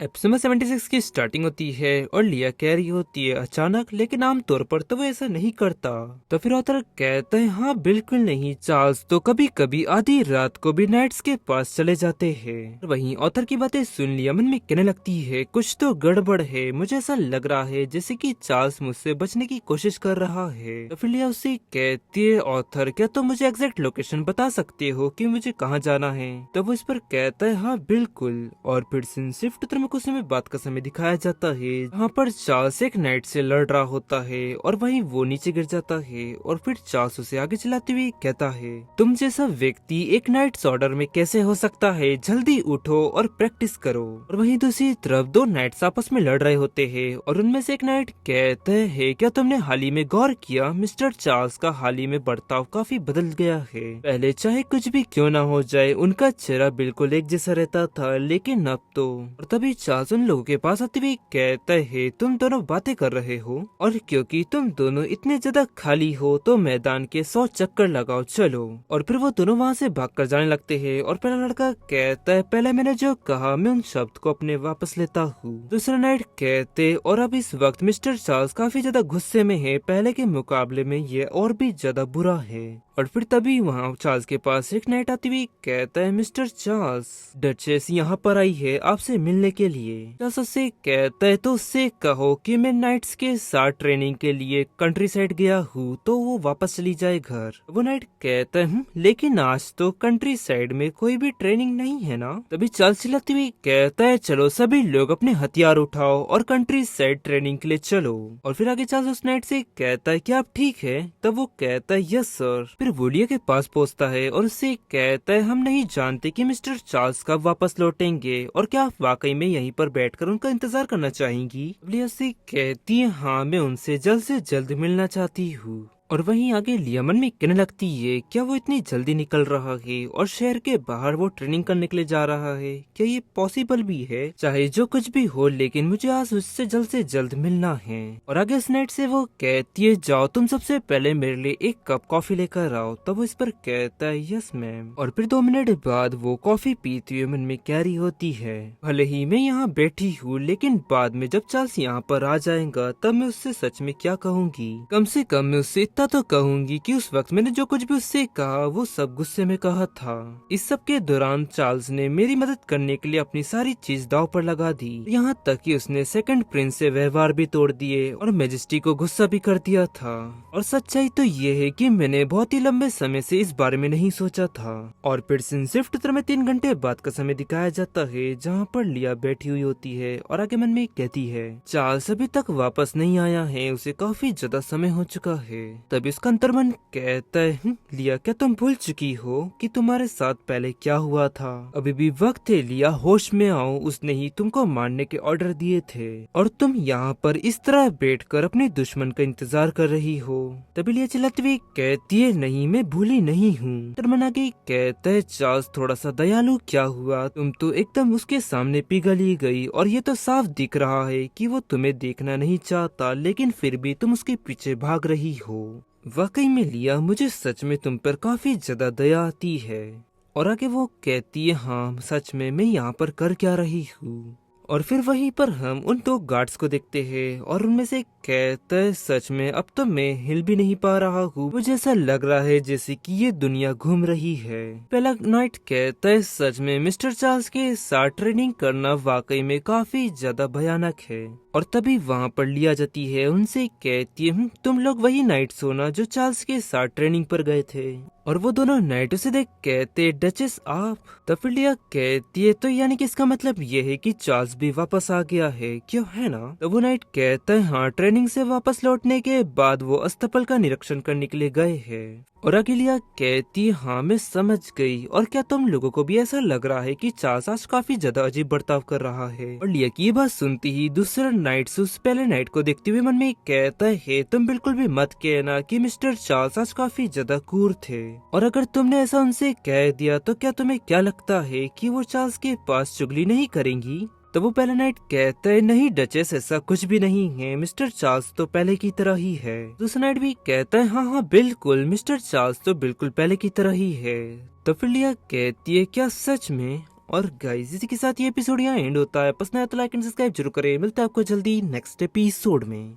Episode 76 की starting होती है और लिया कह रही होती है अचानक, लेकिन आमतौर पर तो वो ऐसा नहीं करता। तो फिर ऑथर कहता है हाँ बिल्कुल नहीं, चार्ल्स तो कभी कभी आधी रात को भी नाइट्स के पास चले जाते हैं। वहीं ऑथर की बातें सुन लिया मन में कहने लगती है कुछ तो गड़बड़ है, मुझे ऐसा लग रहा है जैसे कि चार्ल्स मुझसे बचने की कोशिश कर रहा है। तो फिर लिया उससे कहती है ऑथर क्या तुम मुझे एग्जैक्ट लोकेशन बता सकते हो कि मुझे कहाँ जाना है। तो वो इस पर कहता है हाँ बिल्कुल, और फिर शिफ्ट कुछ समय बाद का समय दिखाया जाता है जहाँ पर चार्ल्स एक नाइट से लड़ रहा होता है और वहीं वो नीचे गिर जाता है। और फिर चार्ल्स उसे आगे चलाते हुए कहता है तुम जैसा व्यक्ति एक नाइट्स ऑर्डर में कैसे हो सकता है, जल्दी उठो और प्रैक्टिस करो। और वहीं दूसरी तरफ दो नाइट्स आपस में लड़ रहे होते हैं और उनमें से एक नाइट कहते हैं क्या तुमने हाल ही में गौर किया मिस्टर चार्ल्स का हाल ही में बर्ताव काफी बदल गया है। पहले चाहे कुछ भी क्यों ना हो जाए उनका चेहरा बिल्कुल एक जैसा रहता था, लेकिन अब तो। और तभी चार्ल्स उन लोगों के पास आते हुए कहता है तुम दोनों बातें कर रहे हो और क्योंकि तुम दोनों इतने ज्यादा खाली हो तो मैदान के 100 चक्कर लगाओ चलो। और फिर वो दोनों वहाँ से भागकर जाने लगते हैं और पहला लड़का कहता है पहले मैंने जो कहा मैं उन शब्द को अपने वापस लेता हूँ। दूसरा नाइट कहते और अब इस वक्त मिस्टर चार्ल्स काफी ज्यादा गुस्से में है, पहले के मुकाबले में ये और भी ज्यादा बुरा है। और फिर तभी वहाँ चार्ल्स के पास एक नाइट आती हुई कहता है मिस्टर चार्ल्स डचेस यहाँ पर आई है आपसे मिलने के लिए। चार्ल्स उससे कहता है तो उससे कहो कि मैं नाइट्स के साथ ट्रेनिंग के लिए कंट्री साइड गया हूँ तो वो वापस चली जाए घर। वो नाइट कहता है लेकिन आज तो कंट्री साइड में कोई भी ट्रेनिंग नहीं है ना। तभी चार्ल्स चिल्लाती हुई कहता है चलो सभी लोग अपने हथियार उठाओ और कंट्री साइड ट्रेनिंग के लिए चलो। और फिर आगे चार्ल्स उस नाइट से कहता है क्या आप ठीक है। तब वो कहता है यस सर। फिर वोलिया के पास पहुंचता है और उससे कहता है हम नहीं जानते कि मिस्टर चार्ल्स कब वापस लौटेंगे और क्या आप वाकई में यहीं पर बैठकर उनका इंतजार करना चाहेंगी। वोलिया से कहती है हाँ मैं उनसे जल्द से जल्द मिलना चाहती हूँ। और वहीं आगे लिया मन में कहने लगती है क्या वो इतनी जल्दी निकल रहा है और शहर के बाहर वो ट्रेनिंग करने के लिए जा रहा है, क्या ये पॉसिबल भी है। चाहे जो कुछ भी हो लेकिन मुझे आज उससे जल्द मिलना है। और आगे उस नाइट से वो कहती है जाओ तुम सबसे पहले मेरे लिए एक कप कॉफी लेकर आओ। तब वो इस पर कहता है यस मैम। और फिर 2 मिनट बाद वो कॉफी पीते हुए मन में कह रही होती है भले ही मैं यहाँ बैठी हूँ लेकिन बाद में जब चार्ल्स यहाँ पर आ जाएगा तब मैं उससे सच में क्या कहूँगी। कम से कम मैं उससे इतना तो कहूंगी कि उस वक्त मैंने जो कुछ भी उससे कहा वो सब गुस्से में कहा था। इस सब के दौरान चार्ल्स ने मेरी मदद करने के लिए अपनी सारी चीज दाव पर लगा दी, यहाँ तक कि उसने सेकंड प्रिंस से व्यवहार भी तोड़ दिए और मैजेस्टी को गुस्सा भी कर दिया था। और सच्चाई तो ये है कि मैंने बहुत ही लंबे समय से इस बारे में नहीं सोचा था। और फिर शिफ्ट उत्तर में 3 घंटे बाद का समय दिखाया जाता है जहाँ पर लिया बैठी हुई होती है और आगे मन में कहती है चार्ल्स अभी तक वापस नहीं आया है, उसे काफी ज्यादा समय हो चुका है। तभी उसका अंतर्मन कहता है लिया क्या तुम भूल चुकी हो कि तुम्हारे साथ पहले क्या हुआ था। अभी भी वक्त है लिया, होश में आओ, उसने ही तुमको मारने के ऑर्डर दिए थे और तुम यहाँ पर इस तरह बैठकर अपने दुश्मन का इंतजार कर रही हो। तभी लिया चिल्लाती हुई कहती है नहीं मैं भूली नहीं हूँ। अंतर्मन आगे कहता है चार्ल्स थोड़ा सा दयालु क्या हुआ, तुम तो एकदम उसके सामने पिघली गई और ये तो साफ दिख रहा है कि वो तुम्हें देखना नहीं चाहता, लेकिन फिर भी तुम उसके पीछे भाग रही हो। वाकई में लिया मुझे सच में तुम पर काफी ज्यादा दया आती है। और आगे वो कहती है हाँ सच में मैं यहाँ पर कर क्या रही हूँ। और फिर वहीं पर हम उन 2 गार्ड्स को देखते हैं और उनमें से कहता है सच में अब तो मैं हिल भी नहीं पा रहा हूँ, मुझे ऐसा लग रहा है जैसे कि ये दुनिया घूम रही है। पहला नाइट कहता है सच में मिस्टर चार्ल्स के साथ ट्रेनिंग करना वाकई में काफी ज्यादा भयानक है। और तभी वहाँ पर लिया जाती है, उनसे कहती है तुम लोग वही नाइट सोना जो चार्ल्स के साथ ट्रेनिंग पर गए थे। और वो दोनों नाइट उसे देख कहते डचेस आप। तब फिर लिया कहती है तो यानी कि इसका मतलब ये है कि चार्ल्स भी वापस आ गया है क्यों, है ना। तो वो नाइट कहता है हाँ ट्रेनिंग से वापस लौटने के बाद वो अस्तबल का निरीक्षण करने के लिए गए हैं। और अकेलिया कहती है हाँ मैं समझ गई। और क्या तुम लोगों को भी ऐसा लग रहा है कि चार्ल्स आज काफी ज्यादा अजीब बर्ताव कर रहा है। और लिया की ये बात सुनती ही दूसरा नाइट उस पहले नाइट को देखते हुए मन में कहता है तुम बिल्कुल भी मत कहना कि मिस्टर चार्ल्स आज काफी ज्यादा क्रूर थे। और अगर तुमने ऐसा उनसे कह दिया तो क्या तुम्हें क्या लगता है कि वो चार्ल्स के पास चुगली नहीं करेंगी। तो वो पहला नाइट कहता है नहीं डचेस ऐसा कुछ भी नहीं है, मिस्टर चार्ल्स तो पहले की तरह ही है। दूसरा नाइट भी कहता है हाँ बिल्कुल मिस्टर चार्ल्स तो बिल्कुल पहले की तरह ही है। तो फिर लिया कहती है क्या सच में। और गाइस इसी के साथ ये एपिसोड यहाँ एंड होता है। पसंद आया तो लाइक एंड सब्सक्राइब जरूर करें। मिलता है आपको जल्दी नेक्स्ट एपिसोड में।